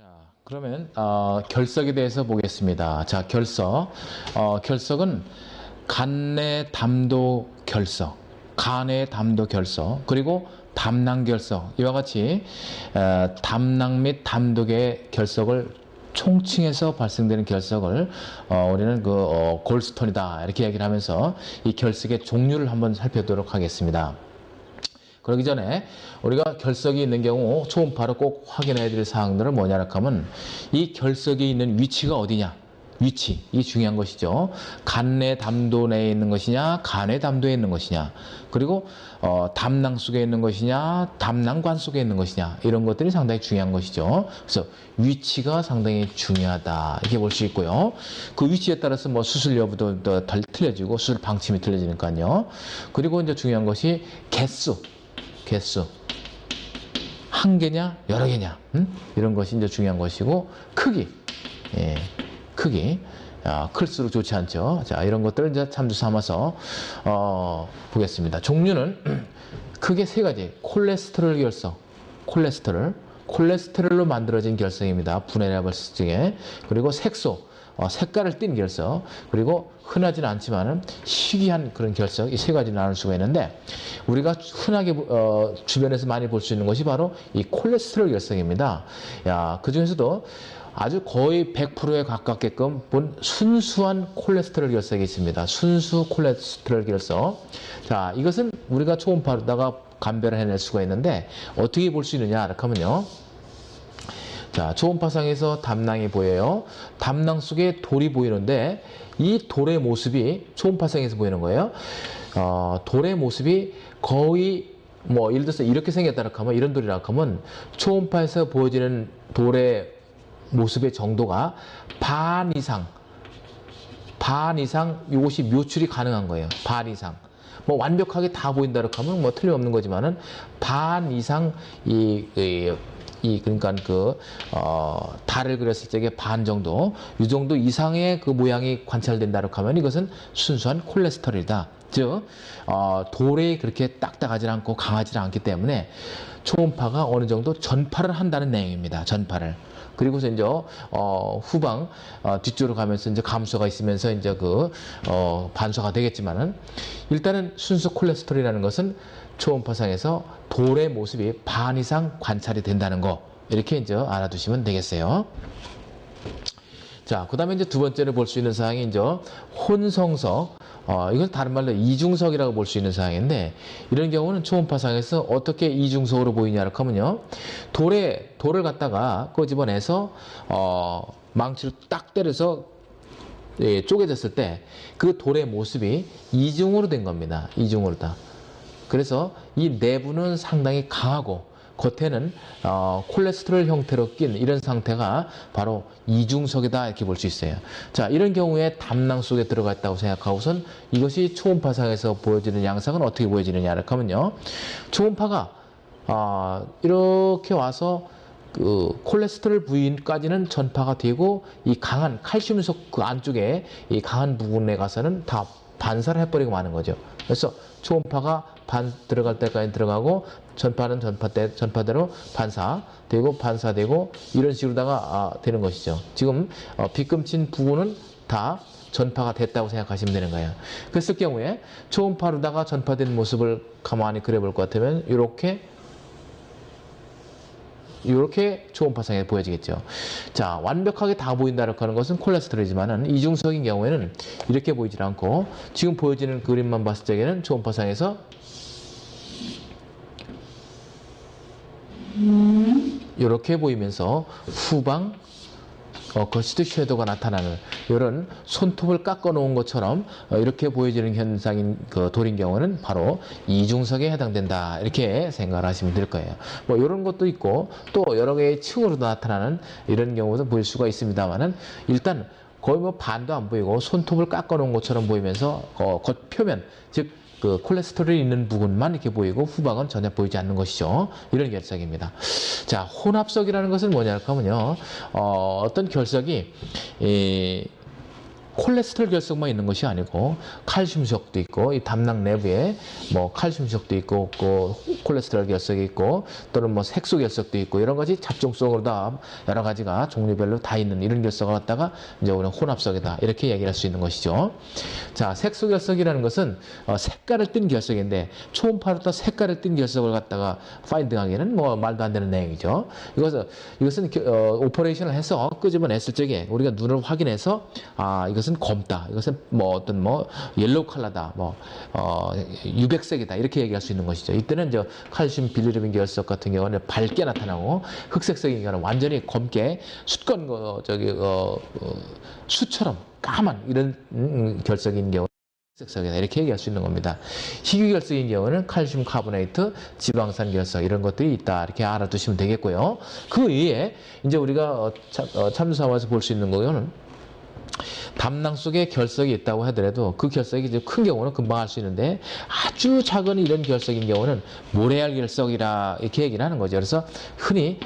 자, 그러면 결석에 대해서 보겠습니다. 자, 결석. 결석은 간내 담도 결석, 간의 담도 결석, 그리고 담낭 결석. 이와 같이 담낭 및 담독의 결석을 총칭해서 발생되는 결석을 우리는 골스톤이다 이렇게 얘기를 하면서 이 결석의 종류를 한번 살펴보도록 하겠습니다. 그러기 전에 우리가 결석이 있는 경우 초음파로 꼭 확인해야 될 사항들은 뭐냐 하면 이 결석이 있는 위치가 어디냐, 위치, 이게 중요한 것이죠. 간내 담도 내에 있는 것이냐, 간의 담도에 있는 것이냐, 그리고 담낭 속에 있는 것이냐, 담낭관 속에 있는 것이냐, 이런 것들이 상당히 중요한 것이죠. 그래서 위치가 상당히 중요하다 이렇게 볼 수 있고요. 그 위치에 따라서 뭐 수술 여부도 덜 틀려지고 수술 방침이 틀려지니까요. 그리고 이제 중요한 것이 개수. 한 개냐 여러 개냐, 이런 것이 이제 중요한 것이고, 크기, 크기, 클수록 좋지 않죠. 자, 이런 것들을 이제 참조 삼아서 보겠습니다. 종류는 크게 세 가지. 콜레스테롤 결석, 콜레스테롤로 만들어진 결석입니다. 분해라버스 중에. 그리고 색소, 색깔을 띤 결석, 그리고 흔하지는 않지만은 희귀한 그런 결석, 이 세 가지 나눌 수가 있는데, 우리가 흔하게 주변에서 많이 볼 수 있는 것이 바로 이 콜레스테롤 결석입니다. 그 중에서도 아주 거의 100%에 가깝게끔 본 순수한 콜레스테롤 결석이 있습니다. 순수 콜레스테롤 결석. 자, 이것은 우리가 초음파로다가 감별을 해낼 수가 있는데, 어떻게 볼 수 있느냐 하면요. 자, 초음파상에서 담낭이 보여요. 담낭 속에 돌이 보이는데, 이 돌의 모습이 초음파상에서 보이는 거예요. 돌의 모습이 거의 뭐 예를 들어서 이렇게 생겼다고 하면, 이런 돌이라고 하면 초음파에서 보여지는 돌의 모습의 정도가 반 이상 이것이 묘출이 가능한 거예요. 반 이상. 뭐 완벽하게 다 보인다고 하면 뭐 틀림없는 거지만은 반 이상 그러니까 달을 그렸을 적에 반 정도, 이 정도 이상의 그 모양이 관찰된다고 하면 이것은 순수한 콜레스테롤이다. 즉, 돌이 그렇게 딱딱하지 않고 강하지 않기 때문에 초음파가 어느 정도 전파를 한다는 내용입니다. 전파를. 그리고서 이제 후방 뒤쪽으로 가면서 이제 감소가 있으면서 이제 반소가 되겠지만은, 일단은 순수 콜레스테롤이라는 것은 초음파상에서 돌의 모습이 반 이상 관찰이 된다는 거, 이렇게 이제 알아두시면 되겠어요. 자, 그 다음에 이제 두 번째로 볼 수 있는 사항이 이제 혼성석, 이걸 다른 말로 이중석이라고 볼 수 있는 사항인데, 이런 경우는 초음파상에서 어떻게 이중석으로 보이냐고 하면요, 돌을 갖다가 끄집어내서 망치로 딱 때려서 쪼개졌을 때 그 돌의 모습이 이중으로 된 겁니다. 이중으로 다. 그래서 이 내부는 상당히 강하고 겉에는 콜레스테롤 형태로 낀 이런 상태가 바로 이중석이다 이렇게 볼 수 있어요. 자, 이런 경우에 담낭 속에 들어가 있다고 생각하고선 이것이 초음파상에서 보여지는 양상은 어떻게 보여지느냐 하면요, 초음파가 이렇게 와서 그 콜레스테롤 부위까지는 전파가 되고, 이 강한 칼슘석 그 안쪽에 이 강한 부분에 가서는 다 반사를 해버리고 마는 거죠. 그래서 초음파가 들어갈 때까지 들어가고, 전파는 전파대로 반사되고 이런 식으로다가 되는 것이죠. 지금 빗금친 부분은 다 전파가 됐다고 생각하시면 되는 거예요. 그랬을 경우에 초음파로다가 전파된 모습을 가만히 그려볼 것 같으면 이렇게 초음파상에 보여지겠죠. 자, 완벽하게 다 보인다고 하는 것은 콜레스테롤이지만은 이중석인 경우에는 이렇게 보이질 않고, 지금 보여지는 그림만 봤을 적에는 초음파상에서 이렇게 보이면서 후방 거시드 섀도우가 나타나는 이런 손톱을 깎아 놓은 것처럼 이렇게 보여지는 현상인 그 돌인 경우는 바로 이중석에 해당된다 이렇게 생각을 하시면 될 거예요. 뭐 이런 것도 있고, 또 여러 개의 층으로 나타나는 이런 경우도 보일 수가 있습니다만은, 일단 거의 뭐 반도 안 보이고 손톱을 깎아 놓은 것처럼 보이면서 겉표면, 즉 그 콜레스테롤이 있는 부분만 이렇게 보이고 후방은 전혀 보이지 않는 것이죠. 이런 결석입니다. 자, 혼합석이라는 것은 뭐냐 하면요, 어떤 결석이 콜레스테롤 결석만 있는 것이 아니고 칼슘 석도 있고 이 담낭 내부에 뭐 칼슘 석도 있고 그 콜레스테롤 결석이 있고 또는 뭐 색소 결석도 있고 여러 가지 잡종성으로 다 여러 가지가 종류별로 다 있는 이런 결석을 갖다가 이제 우리는 혼합석이다 이렇게 얘기할 수 있는 것이죠. 자, 색소 결석이라는 것은 색깔을 띤 결석인데 초음파로부터 색깔을 띤 결석을 갖다가 파인딩하기는 뭐 말도 안 되는 내용이죠. 이것은 오퍼레이션을 해서 끄집어냈을 적에 우리가 눈을 확인해서 아 이것은 검다, 이것은 뭐 어떤 뭐 옐로우 컬러다, 뭐 유백색이다 이렇게 얘기할 수 있는 것이죠. 이때는 저 칼슘 빌리루빈 결석 같은 경우는 밝게 나타나고 흑색적인 경우는 완전히 검게 숯건 숯처럼 까만 이런 결석인 경우. 흑색석이다 이렇게 얘기할 수 있는 겁니다. 희귀결석인 경우는 칼슘 카보네이트, 지방산 결석 이런 것들이 있다 이렇게 알아두시면 되겠고요. 그 외에 이제 우리가 참조사와서 볼 수 있는 거는 담낭 속에 결석이 있다고 하더라도 그 결석이 이제 큰 경우는 금방 알 수 있는데 아주 작은 이런 결석인 경우는 모래알 결석이라 이렇게 얘기를 하는 거죠. 그래서 흔히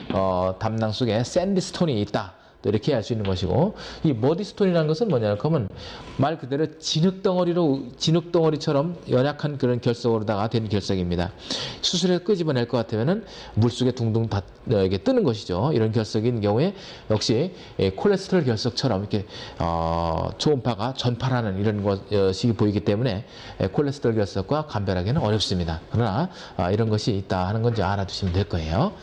담낭 속에 샌드스톤이 있다. 또 이렇게 알 수 있는 것이고 이 머디스톤이라는 것은 뭐냐 하면 말 그대로 진흙덩어리처럼 연약한 그런 결석으로다가 된 결석입니다. 수술해서 끄집어낼 것 같으면은 물속에 둥둥 다 이게 뜨는 것이죠. 이런 결석인 경우에 역시 콜레스테롤 결석처럼 이렇게 초음파가 전파하는 이런 것이 보이기 때문에 콜레스테롤 결석과 감별하기는 어렵습니다. 그러나 이런 것이 있다 하는 건지 알아두시면 될 거예요.